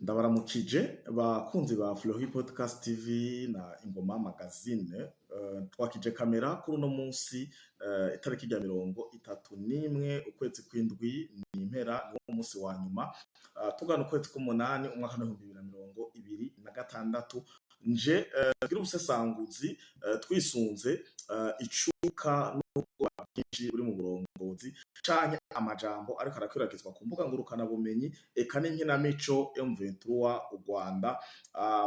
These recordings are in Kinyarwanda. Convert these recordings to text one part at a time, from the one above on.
Ndabaramukije bakunzi ba Flohi Podcast TV na Ingoma Magazine. Twakije kamera kuri uno munsi itariki rya 31 ukwezi kw'indwi n'impera n'uwo munsi wa nyuma tugana ukwezi k'umunani umwaka wa 2026 nje gira ubusesanguzi twisunze icuka n'ubwoba bwinshi buri mu burongozi canke amajambo ariko arakwiragizwa ku mbuga ngurukana bumenyi eka n'inkinamico M23 u Rwanda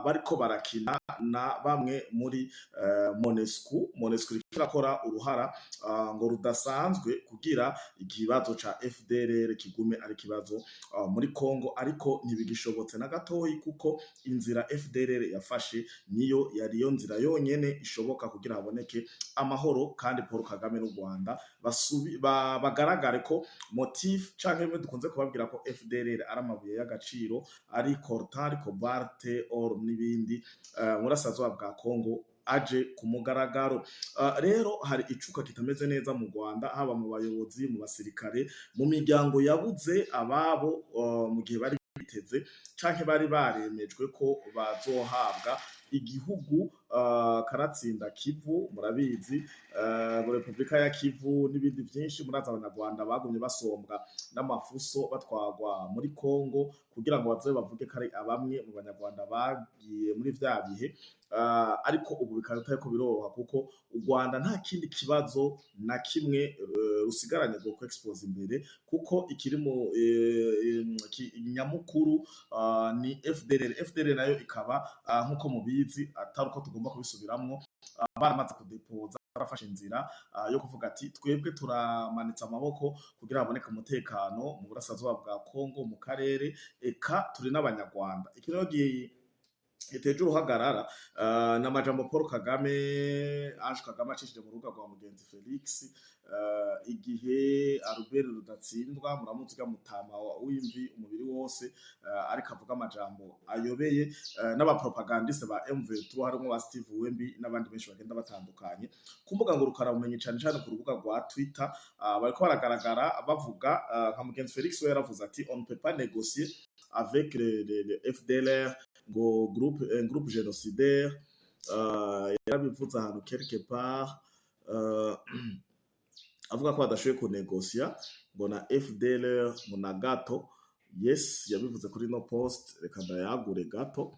bariko barakina na bamwe muri Monusco irakora uruhara ngo rudasanzwe kugira ikibazo ca FDLR kigume ari kibazo muri Kongo, ariko ntibigishobotse na gatoyi kuko inzira FDLR yafashe niyo yariyo nzira yonyene ishoboka kugira haboneke amahoro, kandi Paul Kagame n'u Rwanda bagaragare ko motif canke bimwe dukunze kubabwira ko FDLR ari amabuye y'agaciro, ari coltan, cobalt, or n'ibindi murasazwa bwa Kongo aje ku mugaragaro. Rero hari icuka kitameze neza mu Rwanda, haba mu bayobozi, mu basirikare, mu miryango yabuze ababo mu gihe bari biteze canke bari baremejwe ko bazohabwa igihugu karatsinda Kivu, murabizi Republika ya Kivu n'ibindi vyinshi. Muraza abanyarwanda bagumye basombwa n'amafuso batwagwa muri Kongo kugira ngo bazobe bavuge ko ari abamwe mu banyarwanda bagiye muri vya bihe, ariko ubu bikaba ko biroroha kuko u Rwanda nta kindi kibazo na kimwe rusigaranye go expose imbere, kuko ikiri mu nyamukuru ni FDLR nayo ikaba nkuko mubizi atari uko tugomba kubisubiramwo, baramaze kudepoza barafashe inzira yo kuvuga ati twebwe turamanitse amaboko kugira haboneke umutekano mu burasazwa bwa Kongo, mu karere, eka turi n'abanyarwanda. Ikirero iteje uruhagarara n'amajambo Paul Kagame acishije mu rubuga rwa mugenzi Felix igihe Albert Rudatsindwa muramuziga mutama w'imvi umubiri wose, ariko avuga amajambo ayobeye n'abapropagandiste ba M23 harimo ba Steve Wembi n'abandi benshi bagenda batandukanye ku mbuga ngurukana bumenyi cane ku rubuga rwa Twitter. Bariko baragaragara bavuga nka mugenzi Felix we yaravuze ati on ne peut pas négocier avec le FDLR ngo groupe génocidaire, yarabivuze ahantu quelque part avuga ko badashoboye kunegosia ngo na FDLR ngo na gato. Yes, yabivuze kuri no post, reka ndayagure gato.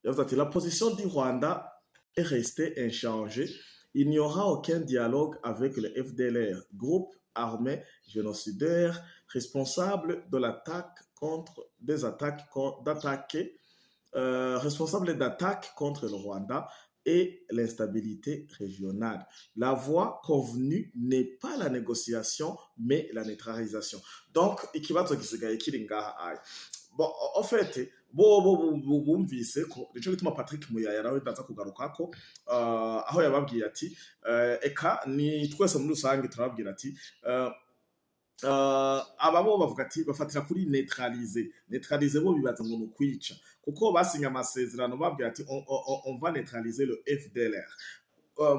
Yavuze ati la position du Rwanda est restée inchangée, il n'y aura aucun dialogue avec le FDLR, groupe armé génocidaire responsable de l'attaque contre des attaques responsable d'attaques contre le Rwanda et l'instabilité régionale. La voie convenue n'est pas la négociation mais la neutralisation. Donc ikibazo gisigaye kiri ngaha aye. Bon, en fait bumvise ko nico gituma Patrick Muyaya nawe ndaza kugaruka ko aho yababwiye ati eka ni twese muri rusange turababwira ati ababo bavuga ati bafatira kuri neutraliser bo bibaza ngo nukwica, kuko basinya amasezerano babwira ati on va neutraliser le FDLR.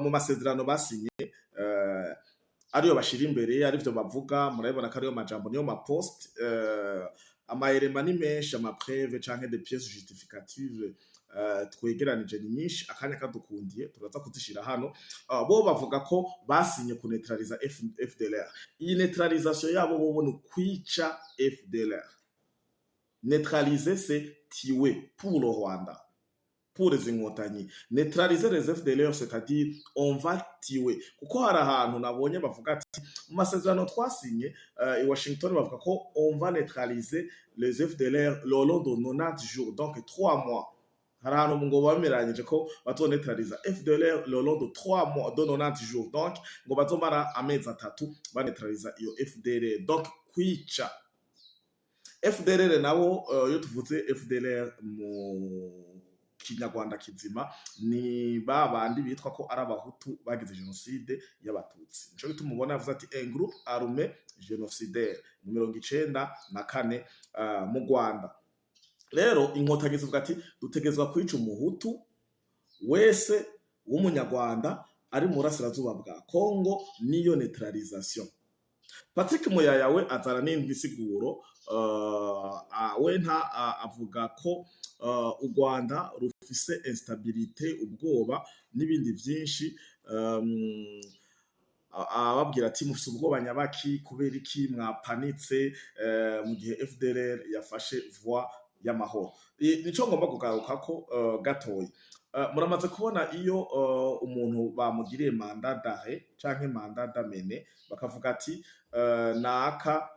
Mu masezerano basinye ariyo bashira imbere, arivyo bavuga, murabibona ko ariyo majambo niyo ma post amaelema ni menshi, amapreve canke des pièces justificatives twegeranije ni nyinshi, akanya kadukundiye turaza kuzishira hano. Bo bavuga ko basinye ku neutraliza FDLR. Iyi neutralisation yabo bo ni kwica FDLR. Neutraliser c'est tuer pour le Rwanda, pour les inkotanyi. Neutraliser les FDLR c'est-à-dire on va tuer, kuko hari ahantu nabonye bavuga ati mu masezerano twasinye i Washington bavuga ko on va neutraliser les FDLR le long de 90 jours, donc 3 mois. Hari ahantu ngo bameranyije ko bazoneutraliza FDLR le long de 3 mois de 90 jours, donc ngo bazomara amezi 3 baneutraliza iyo FDLR, donc kwica FDLR. Nabo yo tuvuze FDLR mu kinyarwanda kizima ni babandi bitwa ko ari abahutu bagize genocide y'abatutsi. Nico gituma mubona yavuze ati un groupe armé génocidaire mu 1994 mu Rwanda. Rero inkotanyi zivuga ati dutegezwa kwica umuhutu wese w'umunyarwanda ari mu burasirazuba bwa Kongo, niyo neutralisation. Patrick Muyaya we azana n'indi siguro we avuga ko u Rwanda rufise instabilité, ubwoba n'ibindi vyinshi, um, ababwira ati mufise ubwoba nyabaki kubera iki mwapanitse mu gihe FDLR yafashe voie y'amahoro. Nico ngomba kugarukako gatoyi. Muramaze kubona iyo umuntu bamugiriye mandat d'arrêt canke mandat d'amener bakavuga ati naka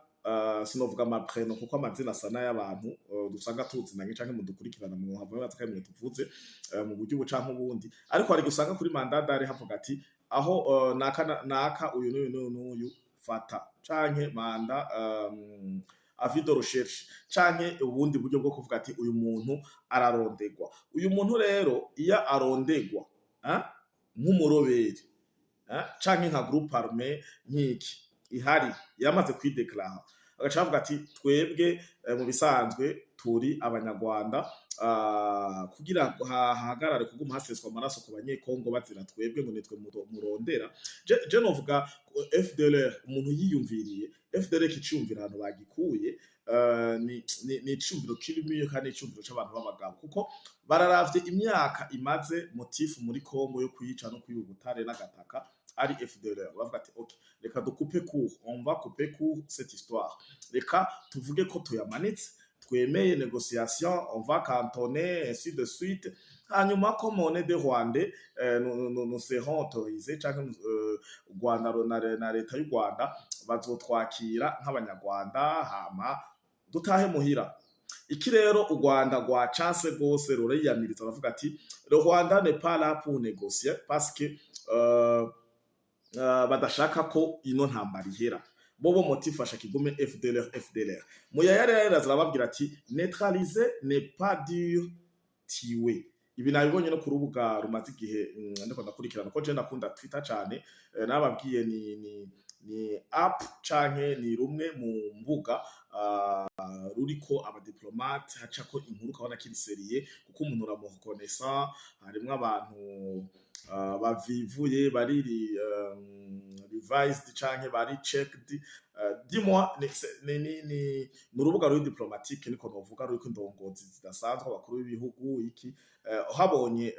sinovuga amapreno kuko amazina asa n'ay'abantu dusanga tuzinanye canke mudukurikirana mu hava baza kamwe tuvuze mu buryo ubu canke ubundi, ariko hari gusanga kuri mandat d'arrêt havuga ati aho naka uyu n'uyu fata canke manda avis de recherche canke ubundi buryo bwo kuvuga ati uyu muntu ararondegwa. Uyu muntu rero iyo arondegwa nk'umuroberi canke nka groupe armé nk'iki ihari yamaze kwideklara agaca avuga ati twebwe mu bisanzwe turi abanyarwanda, kugira hahagarare kuguma haseswa amaraso ku banyekongo bazira twebwe ngo nitwe murondera. Je novuga FDLR umuntu yiyumviriye FDLR kiciyumvira ahantu bagikuye, ni icumviro kirimiye kandi icumviro c'abantu b'abagabo, kuko bararavye imyaka imaze motifu muri Kongo yo kwica no kwiba ubutare n'agataka ari FDLR. Bavuga ati ok, reka dukupe court, on va couper court cette histoire, reka tuvuge ko tuyamanitse, twemeye négociation, on va cantonner ainsi de suite, hanyuma comme on est des Rwandais, nous serons autorisés canke u Rwanda na leta y'u Rwanda bazotwakira nk'abanyarwanda hama dutahe muhira. Iki rero u Rwanda rwa chance gose ruriyamiriza bavuga ati le Rwanda n'est pas là pour négocier parce que badashaka ko ino ntambara ihera, bobo motif ashaka igume FDLR. Muyaya rero azababwira ati neutraliser n'est pas dire tiwe. Ibi nabibonye no ku rubuga rumaze igihe ndiko ndakurikirana ko je ndakunda Twitter cyane, nababwiye ni app canke ni rumwe mu mbuga ruriko abadiplomate hacako inkuru kabona kiri seriye, kuko umuntu uramukonesa, harimwo abantu bavivuye bariri revised canke bari checked. Dis-moi ni urubuga ruri diplomatique niko novuga ruriko indongozi zidasanzwe abakuru b'ibihugu iki habonye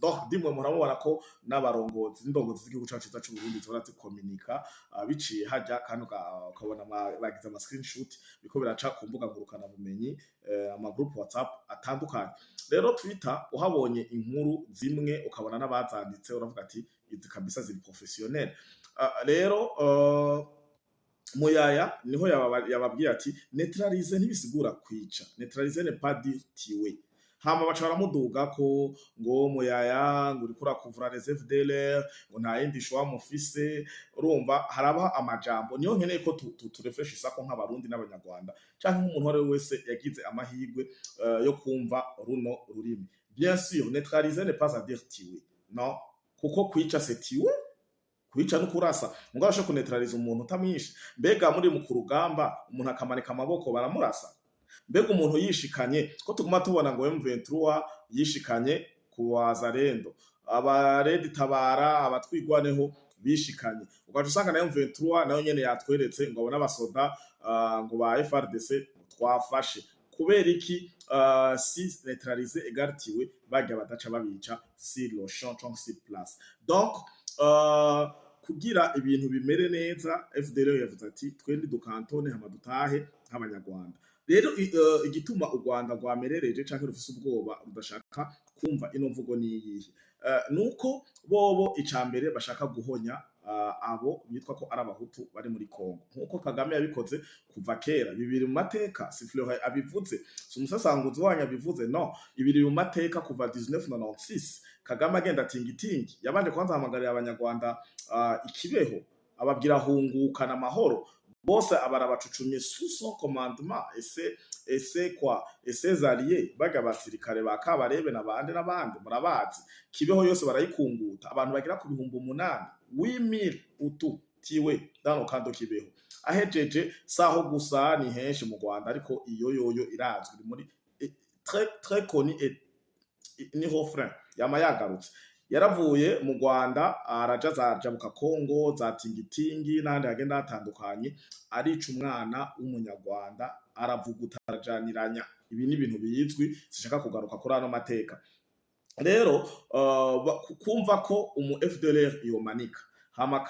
donc dis-moi murabona ko n'abarongozi n'indongozi z'igihugu cacu ciza c'u Burundi zora zikomunika biciye hajya kandi ukabona bagize ama screenshot biko biraca ku mbuga ngurukana bumenyi, ama group WhatsApp atandukanye. Rero Twitter uhabonye inkuru zimwe ukabona n'abazanditse uravuga ati izi kabisa ziri professionnel. Rero Muyaya niho yababwiye ati neutraliser ntibisigura kwica, neutraliser n'est pas dire tuer. Hama baca baramuduga ko ngo Muyaya ngo uriko urakuvura les FDLR ngo nta yindi shwa mufise. Urumva haraba amajambo niyo nkeneye ko turefresh isako nk'abarundi n'abanyarwanda canke nk'umuntu wari wese yagize amahirwe yo kumva runo rurimi. Bien sûr neutraliser n'est pas à dire tuer, non, kuko kwica c'est tuer, kwica no kurasa. Ngo arashe kuneutraliza umuntu utamwishe. Mbega muri mu kurugamba umuntu akamanika amaboko baramurasa? Mbega umuntu yishikanye ko tuguma tubona ngo M23 yishikanye ku Wazalendo, abaredi tabara abatwigwaneho bishikanye, ugaca usanga na M23 nayo nyene yatweretse ngo abona abasoda ngo ba FRDC twafashe. Kubera iki si neutraliser egartiwe bajya badaca babica si le champ sur place. Donc kugira ibintu bimere neza FDLR yavuze ati twende dukantone hama dutahe nk'abanyarwanda. Rero igituma u Rwanda rwamerereje canke rufise ubwoba rudashaka kumva ino mvugo niyihe, nuko bobo icambere bashaka guhonya abo bitwa ko ari abahutu bari muri Kongo, nkuko Kagame yabikoze kuva kera. Bibiri mu mateka, si Fleury abivuze, si umusasanguzi wanya bivuze, no, ibiri mu mateka kuva 1996 Kagame agenda tingitingi yabanje kwanza hamagarira abanyarwanda ikibeho ababwira hungukana amahoro, bose abarabacucumye sous son commandement, ese quoi ses alliés baga basirikare ba Kabarebe n'abandi murabazi. Kibeho yose barayikunguta, abantu bagira ku bihumbi 8 8000 utu tiwe dano kando Kibeho ahejeje saho gusa ni henshi mu Rwanda, ariko iyo yoyo irazwi muri très très connu et ni refrain yama yagarutse yaravuye mu Rwanda araja za Jabuka Kongo za Tingitingi n'ahandi hagenda hatandukanye arica umwana w'umunyarwanda aravuguta arajaniranya. Ibi ni ibintu bizwi sishaka kugaruka kuri ano mateka. Rero kumva ko umu FDLR yomanika hama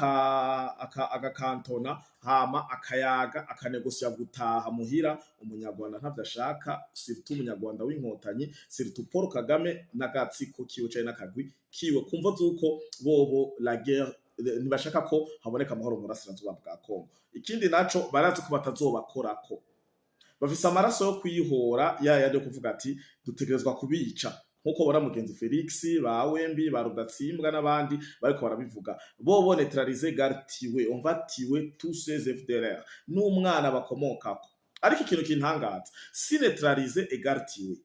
agakantona hama akayaga akanegosya gutaha muhira umunyarwanda ntavyo ashaka, surtout umunyarwanda w'inkotanyi, surtout Paul Kagame n'agatsiko kiwe cari n'akagwi kiwe, kumva zuko bobo la guerre ntibashaka ko haboneka amahoro mu burasirazuba bwa Kongo. Ikindi naco barazi ko batazobakorako, bafise amaraso yo kwihora yandi yo kuvuga ati dutegerezwa kubica, nkuko bona mugenzi Felix ba Wembi ba Rudatsimbwa n'abandi bariko barabivuga. Bobo neutraliser gartiwe on va tuer tous ces FDLR n'umwana bakomokako. Ariko ikintu kintangaza si neutraliser egartiwe,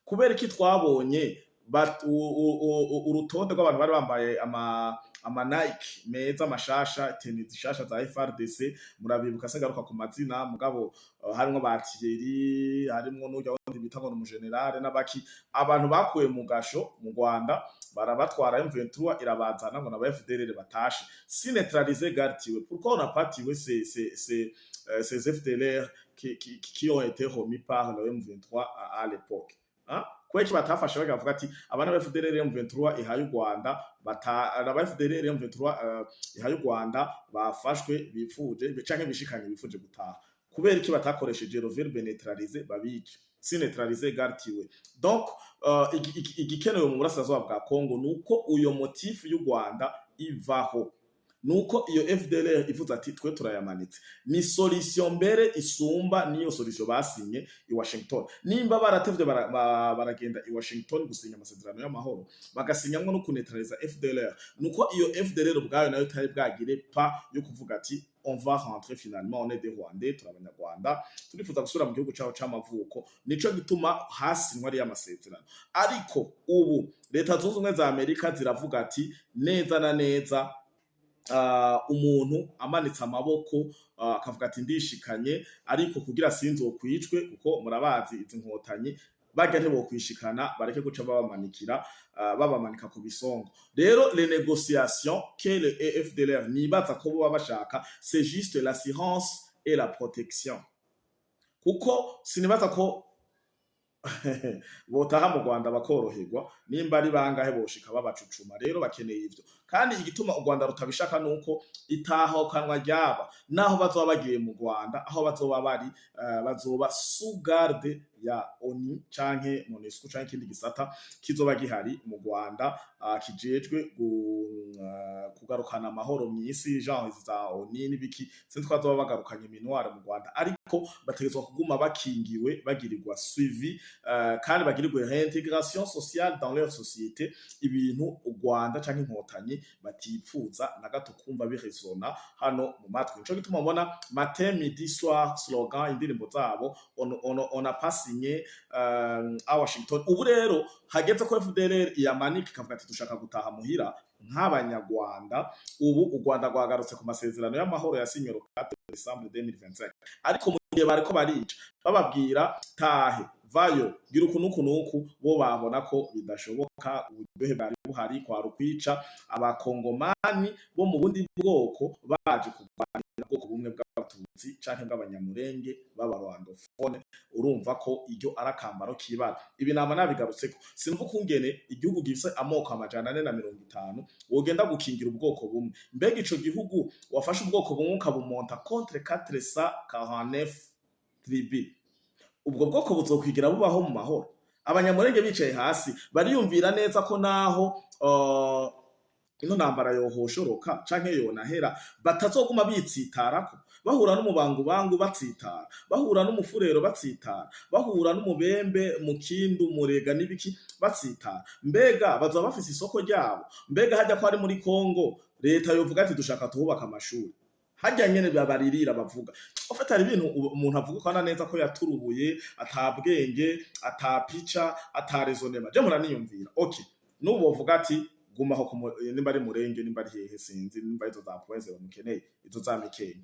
kubera iki twabonye urutonde rw'abantu bari bambaye ama Nike meza mashasha tennis zishasha za FRDC, murabibuka sagaruka ku mazina mugabo harimwo ba Thierry, harimwo n'ujya wundi bita ngo mu general n'abaki, abantu bakuye mu gasho mu Rwanda barabatwara M23 irabazana ngo naba FDLR batashe. Si neutraliser gartiwe, pourquoi on n'a pas tué ces FDLR qui ont été remis par le M23 à l'époque, hein? Kweki batafashe bagavuga ati abana ba FDLR M23 ihaye u Rwanda ba FDLR M23 ihaye u Rwanda bafashwe bifuje canke bishikanye bifuje gutaha, kubera iki batakoresheje le verbe neutraliser babice. Si neutraliser gartiwe. Donc igikenewe mu burasirazuba bwa Kongo nuko uyo motif y'u Rwanda ivaho, nuko iyo FDLR ivuze ati twe turayamanitse. Ni solution mbere isumba niyo solution basinye i Washington. Nimba baratevye baragenda i Washington gusinya amasezerano y'amahoro bagasinyamwe no kuneutraliza FDLR, nuko iyo FDLR ubwayo nayo tari bwagire pa yo kuvuga ati on va rentrer finalement, on est des Rwandais, turabanyarwanda turifuza gusura mu gihugu cyaho c'amavuko. Nico gituma hasinywa ari amasezerano. Ariko ubu leta zunze ubumwe za Amerika ziravuga ati neza na neza umuntu amanitse amaboko akavuga ati ndishikanye, ariko kugira sinzokwicwe kuko murabazi izi nkotanyi bagya ntebo kwishikana bareke guca babamanika ku bisongo. Rero les négociations que le FDLR nibaza ko bo bashaka c'est juste l'assurance et la protection, kuko sinibaza ko botaha mu Rwanda bakoroherwa nimba ari bangahe boshika babacucuma. Rero bakeneye ivyo, kandi igituma u Rwanda rutabishaka nuko itaho kanwa ryaba naho bazoba bagiye mu Rwanda, aho bazoba bari bazoba sous garde ya ONU canke MONUSCO canke ikindi gisata kizoba gihari mu Rwanda kijejwe kugarukana amahoro mw'isi, genre za ONU n'ibiki sinzi twazoba bagarukanye minuare mu Rwanda, ariko bategezwa kuguma bakingiwe bagirirwa suivi kandi bagirirwe réintégration sociale dans leur société, ibintu u Rwanda canke inkotanyi batipfuza na gato kumva biresona hano mu matwi. Nico gituma mbona matin midi soir slogan indirimbo zabo on a pas signé à Washington. Ubu rero hageze ko FDLR yamanika ikavuga ati dushaka gutaha muhira nk'abanyarwanda. Ubu u Rwanda rwagarutse ku masezerano y'amahoro yasinywe le 4 décembre 2025, ariko mu gihe bariko barica bababwira tahe vayo gira ukunuku bo babona ko bidashoboka. Uburyohe bari buhari kwa rukwica abakongomani bo mu bundi bwoko baje kurwanira ubwoko bumwe bw'abatutsi canke bw'abanyamurenge b'abarwandofone. Urumva ko iryo arakambaro kibara. Ibi nama nabigarutseko sinumva kungene igihugu gifise amoko 450 wogenda gukingira ubwoko bumwe. Mbega ico gihugu wafashe ubwoko bumwe ukabumonta contre 449 tribus, ubwo bwoko buzokwigira bubaho mu mahoro? Abanyamurenge bicaye hasi bariyumvira neza ko naho ino ntambara yohoshoroka canke yonahera batazoguma bitsitarako, bahura n'umubangubangu batsitara, bahura n'umufurero batsitara, bahura n'umubembe mukindu murega n'ibiki batsitara. Mbega bazoba bafise isoko ryabo? Mbega hajya ko ari muri Kongo leta yovuga ati dushaka tuhubaka amashuri, hajya nyene babaririra bavuga ofata ari ibintu umuntu avuga ko neza ko yaturubuye atabwenge atapica atarezonema. Je muraniyumvira okay, nubo bavuga ati gumaho nimba ari murenge nimba ari hehe sinzi, nimba izo za poeze bamukeneye izo za mikeye.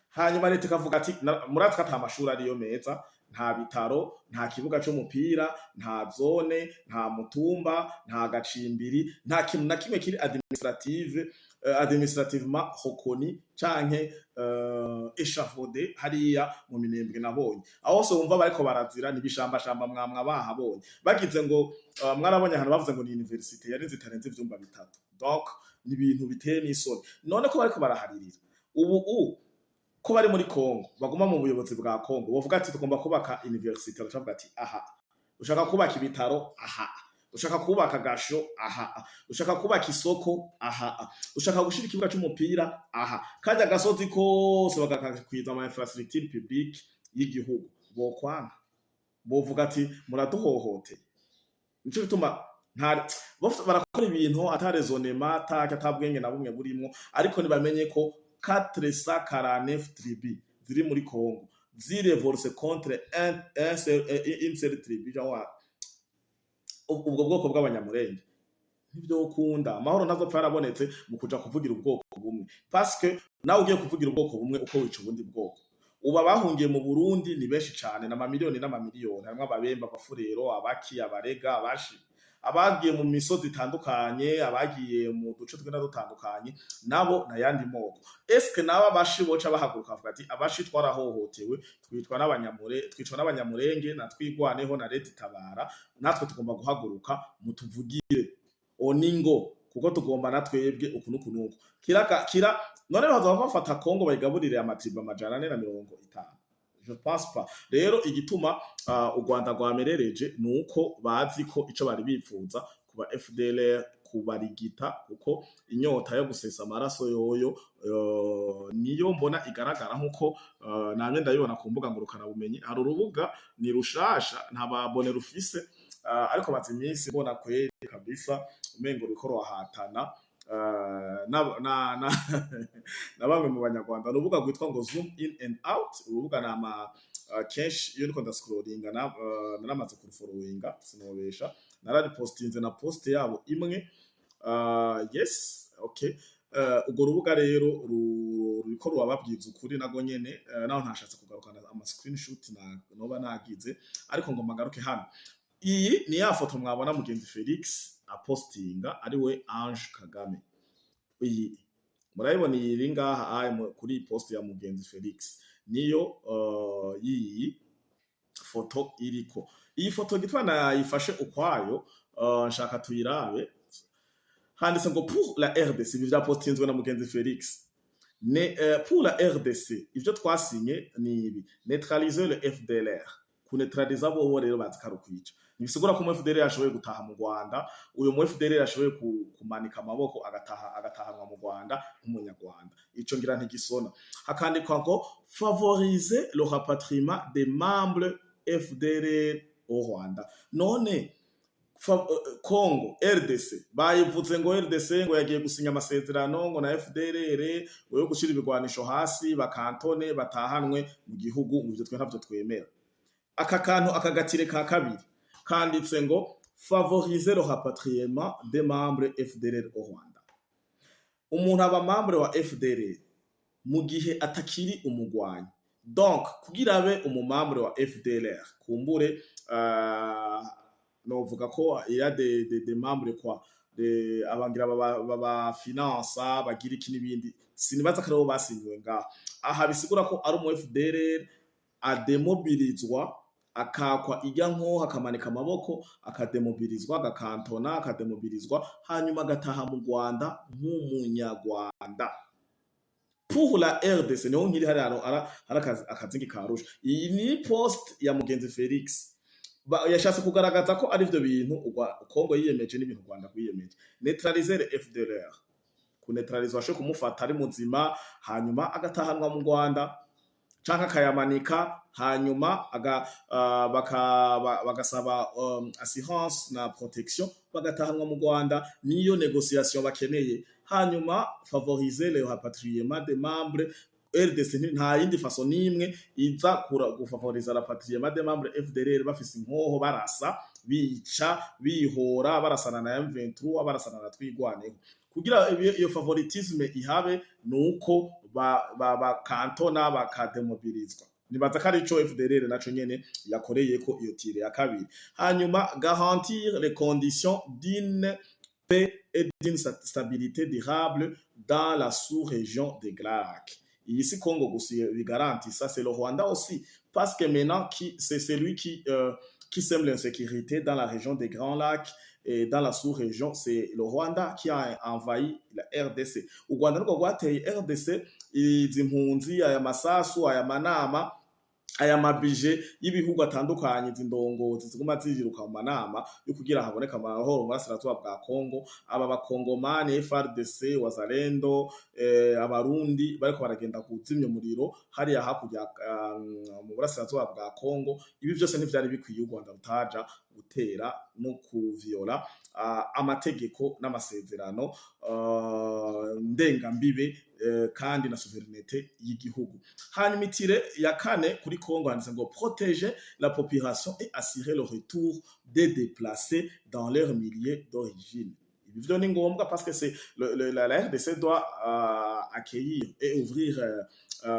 Hanyuma leta ikavuga ati muratwe ata amashuri ariyo meza nta bitaro, nta kibuga c'umupira, nta zone, nta mutumba, nta gacimbiri, nta kintu na kimwe kiri administrativement reconnu canke échafaudé hariya mu Minembwe nabonye. Aho hose wumva bariko barazira n'ibishambashamba mwamwa bahabonye. Bagize ngo mwarabonye ahantu bavuze ngo ni université yari zitarenze ivyumba bitatu. Donc ni ibintu biteye n'isoni. None ko bariko baraharirira. Ubu ko bari muri Kongo baguma mu buyobozi bwa Kongo bavuga ati tugomba kubaka university bacavuga ati aha ushaka kubaka ibitaro aha ushaka kubaka gasho aha ushaka kubaka isoko aha ushaka gushira ikibuga c'umupira aha kajya gasozi kose bagakwiza ama infrastructure publique y'igihugu bokwanga bovuga ati muraduhohote nico bituma barakora ibintu ataresonema atabwenge na bumwe burimo ariko nibamenye ko 449 tribus ziri muri Congo zirevolse contre une seule tribu jawa ubwo bwoko bw'abanyamurenge nibyo ukunda amahoro nazo pfarabonetse mu kuja kuvugira ubwoko bumwe parce que nawe ugiye kuvugira ubwoko bumwe uko wica ubundi bwoko uba bahungiye mu Burundi ni benshi cyane na mamiliyoni n'amamiliyoni harimo ababemba abafurero abaki abarega abashi abagiye mu misozi itandukanye abagiye mu duce twenda dutandukanye nabo na yandi moko eske naba bashi boca bahaguruka bavuga ati abashi twarahohotewe twitwa n'abanyamurenge na twigwaneho na leta itabara natwe tugomba guhaguruka mutuvugire oningo kuko tugomba natwebwe ukunukunuko kira none baza bafata Kongo bayigaburire amatriba amajana 450 je pense pas rero igituma u Rwanda rwamerereje nuko bazi ko ico bari bipfuza kuba FDLR kubarigita kuko inyota yo gusesa amaraso yoyo niyo mbona igaragara nkuko namye ndabibona ku mbuga ngurukana bumenyi hari urubuga ni rushasha nta babone rufise ariko bazi iminsi mbona kweri kabisa umengo rukoro wahatana na bamwe mu banyarwanda urubuga rwitwa ngo zoom in and out urubuga nama kenshi iyo niko ndascrollinga naramaze kurufollowinga sinobesha nararipostinze na post yabo imwe yes okay ubwo rubuga rero ruriko rubabwiza ukuri nago nyene naho ntashatse kugarukana ama screenshot noba nagize ariko ngo magaruke hano iyi ni ya foto mwabona mugenzi Felix apostinga ari we Ange Kagame iyi murayibona iri ngaha kuri post ya mugenzi Felix niyo iyi foto iriko iyi foto gitwa nayifashe ukwayo nshaka tuyirabe handitse ngo pour la RDC bivya postinzwe na mugenzi Felix pour la RDC ivyo twasinye ni ibi neutraliser le FDLR kuneutraliza bo rero bazikarukwica nibisigura ko mu FDLR yashoboye gutaha mu Rwanda uyo mu FDLR yashoboye kumanika amaboko agatahanwa mu Rwanda nk'umunyarwanda ico ngira ntigisona hakandikwa ngo favoriser le rapatriement des membres FDLR au Rwanda none Congo RDC bayivuze ngo RDC ngo yagiye gusinya amasezerano ngo na FDLR yo gushira ibigwanisho hasi bakantone batahanwe mu gihugu mu byo twe ntavyo twemera aka kantu akagatire ka kabiri kanditse ngo favoriser le rapatriement des membres FDLR au Rwanda umuntu aba membre wa FDLR mu gihe atakiri umugwanyi donc kugira abe umumembre wa FDLR kumbure novuga ko il y a des membres quoi abangira baba finance bagira iki nibindi sinibaza ko basinyiwe nga aha bisigura ko ari mu FDLR ademobilizwa akakwa ijya nko hakamanika amaboko akademobilizwa agakantona akademobilizwa hanyuma agataha mu Rwanda nk'umunyarwanda pour la RDC niho nkiri hari akazingi karusha iyi ni post ya mugenzi Felix yashatse kugaragaza ko ari byo bintu Kongo yiyemeje n'ibintu Rwanda kwiyemeje neutraliser le FDLR kuneutraliza washe kumufata ari muzima hanyuma agatahanwa mu Rwanda canka kayamanika hanyuma bagasaba assurance na protection bagatahanwa mu Rwanda niyo négociation bakeneye hanyuma favoriser le rapatriement des membres RDC nta yindi façon nimwe iza gufavoriza rapatriement des membres FDLR bafise inkoho barasa bica bihora barasana na M23 barasana na twigwaneho kugira iyo favoritisme ihabe nuko ba kantona bakademobilizwa nibaza ko arico FDLR naco nyene yakoreyeko iyo tire ya kabiri. Hanyuma garantir les conditions d'une paix et d'une stabilité durable dans la sous-région des Lacs. Ici, Congo aussi garantit ça, c'est le Rwanda aussi, parce que maintenant, c'est celui qui sème l'insécurité dans la région des Grands Lacs et dans la sous-région, c'est le Rwanda qui a envahi la RDC. U Rwanda niko rwateye RDC, izi mpunzi, aya masasu, aya manama, aya mabije y'ibihugu atandukanye zindongozi ziguma ziruka mu manama yo kugira haboneka amahoro mu burasirazuba bwa Kongo. Aba bakongomani FARDC, Wazalendo, abarundi bariko baragenda kuzimya umuriro hariya hakurya mu burasirazuba bwa Kongo. Ibi vyose ntivyari bikwiye u Rwanda rutaja gutera no kuviola amategeko n'amasezerano ndengambibe kandi na souveraineté y'igihugu. Hanyuma itire ya kane kuri Congo handitse ngo protéger la population et assurer le retour des déplacés dans leur milieu d'origine. Ibi vyo ni ngombwa parce que c'est la RDC doit accueillir et ouvrir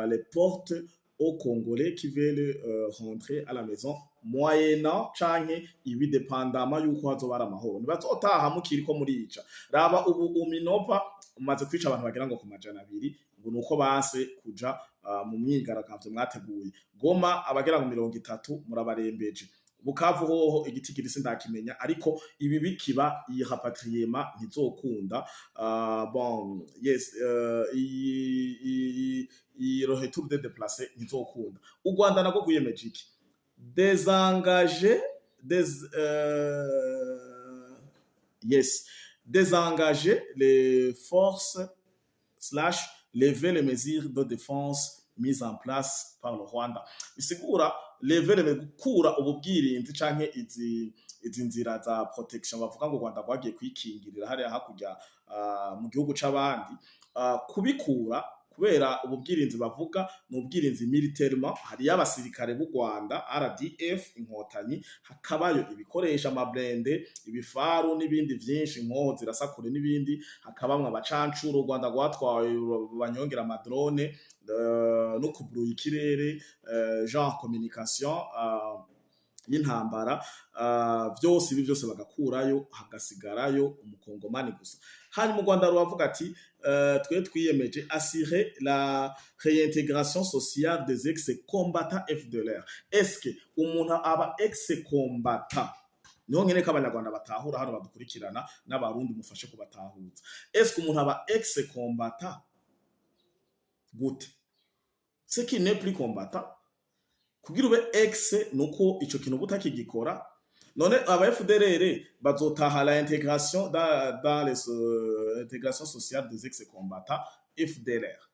les portes aux Congolais qui veulent rentrer à la maison moyennant canke ibidepandama yuko hazoba ari amahoro. Ntibazotaha mukiriko murica. Raba ubu Minova umaze kwica abantu bagira ngo ku majana 2 ngo nuko banse kuja mu myigaragambyo mwateguye. Goma abagera mu 30 murabarembeje. Bukavu hoho igiti kirisi ndakimenya, ariko ibi bikiba iyi rapatriement ntizokunda. Bon yes, i retour des déplacés ntizokunda. U Rwanda nako guyemeje iki? Désengager les forces / lever les mesures de défense mises en place par le Rwanda. Bisigura lever gukura ububwirinzi canke izi nzira za protection bavuga ngo Rwanda rwagiye kwikingirira hariya hakurya mu gihugu c'abandi, kubikura kubera ububwirinzi bavuga ni ubwirinzi militairement. Hari y'abasirikare b'u Rwanda RDF inkotanyi, hakabayo ibikoresha amablende, ibifaru n'ibindi vyinshi, inkoho zirasakure n'ibindi, hakabamwe abacancuro u Rwanda rwatwaye banyongera amadrone no kuburuya ikirere, genre communication y'intambara, vyose ibi vyose bagakurayo hagasigarayo umukongomani gusa. Hanyuma u Rwanda rubavuga ati twe twiyemeje assurer la réintégration sociale des ex-combattants FDLR. Est-ce que umuntu aba ex-combattant? Niho nkene k'abanyarwanda batahura hano badukurikirana n'abarundi mufashe kubatahuza. Est-ce que umuntu aba ex-combattant gute? C'est qui n'est plus combattant. Kugira ube ex nuko ico kintu butakigikora. None aba FDLR bazotaha la intégration dans les intégration sociale des ex-combattants FDLR.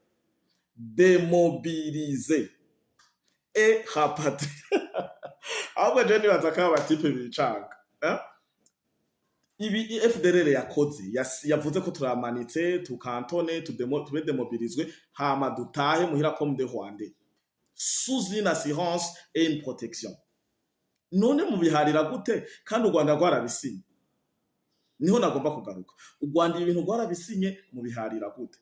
Démobiliser et rapatrier. Ahubwo je nibaza ko abatipe bicanga. Ibi FDLR yakoze yavuze ko turamanitse tukantone tube demobiliswe hama dutahe muhira comme de Rwandais sous une assurance et une protection. None mubiharira gute kandi u Rwanda rwarabisinye? Niho nagomba kugaruka. U Rwanda ibintu rwarabisinye mubiharira gute?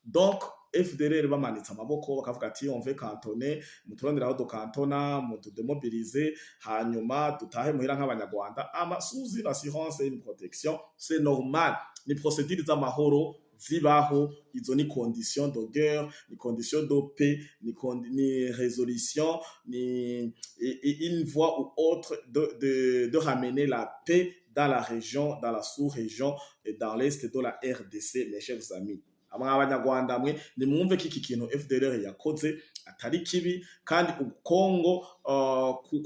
Donc FDLR bamanitse amaboko bakavuga ati on veut cantonner, muturonderaho do cantona, mutudemobiliser, hanyuma dutahe muhira nk'abanyarwanda sous une assurance et une protection. C'est normal, ni procédures z'amahoro zibaho, izo ni conditions de guerre, ni conditions de paix, ni résolution, ni une voie ou autre de ramener la paix dans la région, dans la sous-région et dans l'est de la RDC, mes chers amis. Abanyarwanda mwe nimwumve ko iki kintu FDLR yakoze atari kibi, kandi Kongo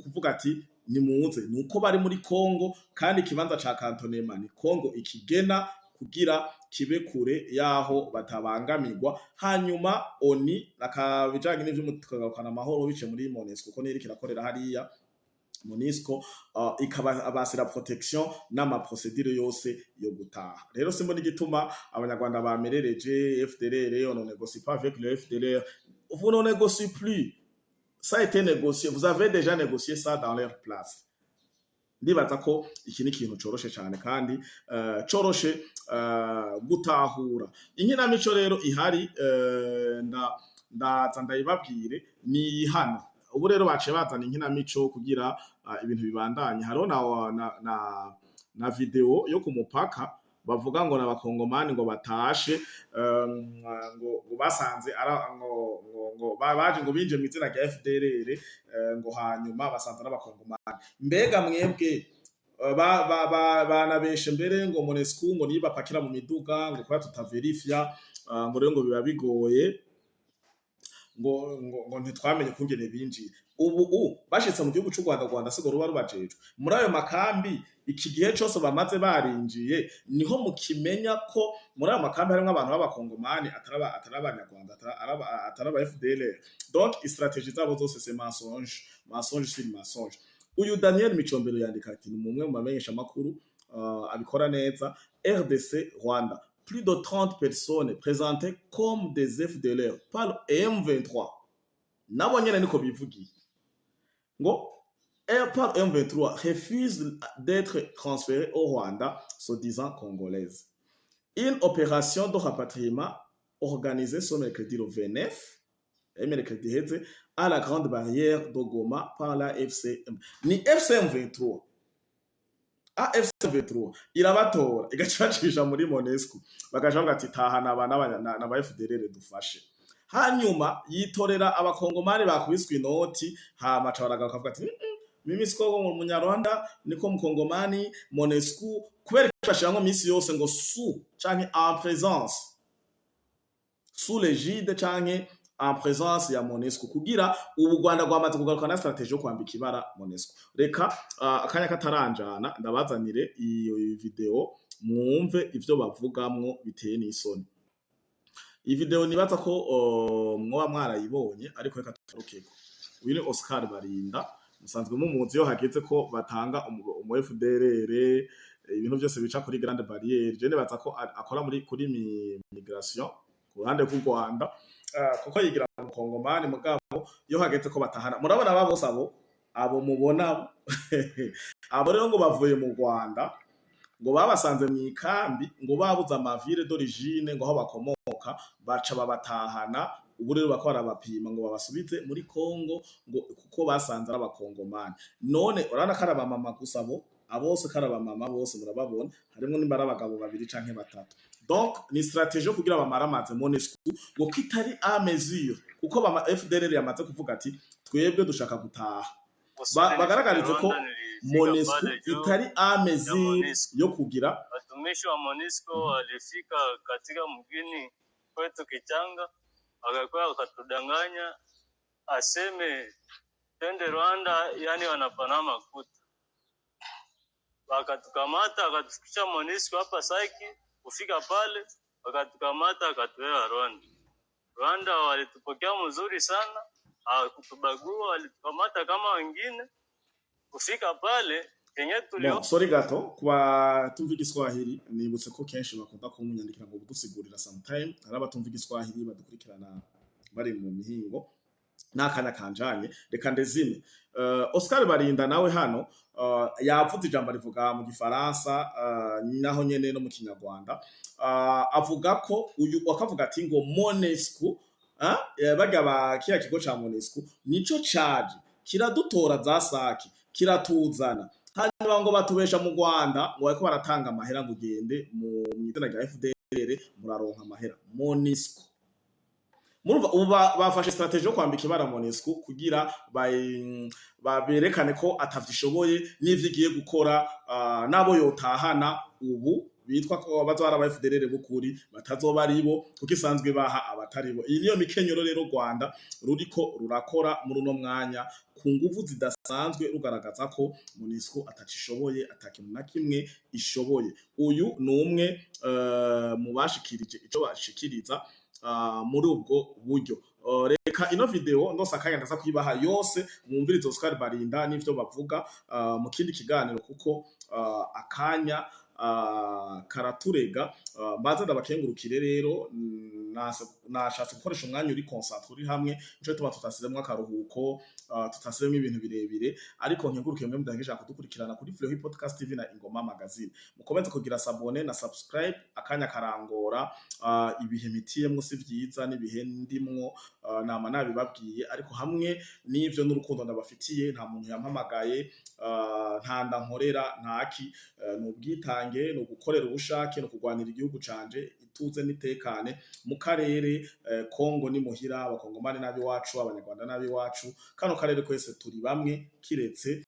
kuvuga ati nimuze nuko bari muri Kongo, kandi ikibanza ca cantonnement ni Kongo ikigena kugira kibe kure yaho batabangamirwa. Hanyuma ONI nakabijanye n'ivy'umutekano amahoro bice muri MONUSCO kuko niri kirakorera hariya MONUSCO, ikaba abasira protection n'ama procedure yose yo gutaha. Rero simbo n'igituma abanyarwanda bamerereje FDLR, on ne négocie pas avec le FDLR. Vous ne négociez plus. Ça a été négocié. Vous avez déjà négocié ça dans leur place. Ndibaza ko iki ni ikintu coroshe cyane kandi coroshe gutahura. Inkinamico rero ihari ndaza ndayibabwire ni hano. ubu rero baciye bazana inkinamico kugira ibintu bibandanye. Hariho na video yo ku mupaka bavuga ngo n'abakongomani ngo batashe ngo basanze ngo baje ngo binje mu izina rya FDLR ngo hanyuma basanze n'abakongomani. Mbega mwebwe banabeshe mbere ngo Monusco ngo nibapakira mu miduga ngo kwa tutaverifya ngo rero ngo biba bigoye ngo ntitwamenye kungene binjiye. Ubu bashitse mu gihugu cy'u Rwanda se ngo ruba rubajejwe muri ayo makambi. Iki gihe cyose bamaze barinjiye niho mukimenya ko muri ayo makambi harimo abantu b'abakongomani atari abanyarwanda atari aba FDLR. Donc stratégie zabo zose c'est mensonge sur mensonge. Uyu Daniel Micombero yandika ati ni umwe mu bamenyesha makuru abikora neza. RDC Rwanda, plus de 30 personnes présentées comme des FDLR par M23. Nabo nyene niko bivugiye ngo par M23 refuse d'être transféré au Rwanda, soi-disant congolaise. Une opération de rapatriement organisée ce mercredi le 29 à la grande barrière de Goma par la FCM. Ni FCM23. FCM23 irabatora igacacisha muri Monusco bagaje bavuga ati tahana abana na FDLR dufashe. Hanyuma yitorera abakongomani bakubiswe inoti hama cabaraga bakavuga ati mimi siko mu munyarwanda niko mukongomani Monusco kubera bashanga misi yose ngo canke en présence sous l'égide canke en présence ya Monusco kugira ubu Rwanda rwamaze kugaruka na strategie yo kwambika ibara Monusco. Reka akanya kataranjana ndabazanire iyo video mwumve ivyo bavugamwo biteye n'isoni. Iyi video nibaza ko mwoba mwarayibonye ariko reka tutarukeko. Uyu ni Oscar Barinda musanzwe mumuzi yo hageze ko batanga umu FDLR ibintu byose bica kuri grande barrière. Je nibaza ko akora kuri migration ku ruhande rw'u Rwanda kuko yigira mu Kongomani mugabo yo hageze ko batahana. Murabona aba bose abo mubona abo rero ngo bavuye mu Rwanda ngo babasanze mu ikambi ngo babuza amavire d'origine ngo aho bakomoka baca babatahana. Ubu rero bakora abapima ngo babasubize muri Kongo ngo kuko basanze ari abakongomani. None urana karaba mama gusa abose karaba mama bose murababona harimo n'imbara abagabo babiri canke batatu. Donc ni stratégie yo kugira bamaramaze Monusco ngo kitari a mesure kuko ba FDLR yamaze kuvuga ati twebwe dushaka gutaha. Bagaragarize ko Monusco itari a mesure yo kugira. Watumishi wa Monusco walifika katika mgini kwetu Kichanga wakakuwa wakatudanganya aseme twende Rwanda, yani wanapana makuta. Wakatukamata wakatufikisha Monusco hapa Saki. Kufika pale wakatukamata wakatuweka Rwanda walitupokea mzuri sana, hawakutubagua, walitukamata kama wengine. Kufika pale kenye tulio sorry gato kwa tumva igiswahili nibutse ko kenshi bakunda kumunyandikira ngo budusigurira sometime hari abatumva igiswahili badukurikirana bari mu mihingo nakanya kanjanye. Reka ndezime Oscar Barinda nawe hano yavuze ijambo rivuga mu gifaransa naho nyene no mu kinyarwanda avuga ko uyu akavuga ati ngo Monusco bagaba kiya kigo ca Monusco nico caje kiradutora za Saki kiratuzana hanyuma ngo batubesha mu Rwanda ngo bariko baratanga amahera ngo ugende mu izina rya FDLR muraronka amahera. Monusco murumva ubu bafashe strategie yo kwambika ibara Monusco kugira baberekane ko atavyishoboye n'ivyo igiye gukora nabo yotahana ubu bitwa ko bazora aba FDLR bukuri batazoba aribo kuko isanzwe baha abataribo. Iyi niyo mikenyero rero Rwanda ruriko rurakora muri uno mwanya ku nguvu zidasanzwe rugaragaza ko Monusco atacishoboye atakintu na kimwe ishoboye. Uyu ni umwe mu bashikirije ico bashikiriza muri ubwo buryo. Reka ino video ndose akanya ndaza kwibaha yose mwumvirize Oscar Barinda n'ivyo bavuga mu kindi kiganiro kuko akanya karaturega. Mbaza ndabakengurukire rero, nashatse gukoresha umwanya uri concentre uri hamwe, nico tuba tutasizemwo akaruhuko, tutasizemwo ibintu birebire, ariko nkengurukiye mwe mudahesha kudukurikirana kuri Flow Podcast TV na Ingoma Magazine. Mukomeze kugira sabone na subscribe, akanya karangora, ibihe mitiyemwo si vyiza n'ibihe ndimwo, nama nabibabwiye, ariko hamwe n'ivyo n'urukundo ndabafitiye, nta muntu yampamagaye, nta ndankorera ntaki, n'ubwitange, no gukorera ubushake, no kugwanira igihugu canje, ituze nitekane mu karere. Kongo ni muhira, abakongomani nabi wacu, abanyarwanda nabi wacu, kano karere kwese turi bamwe kiretse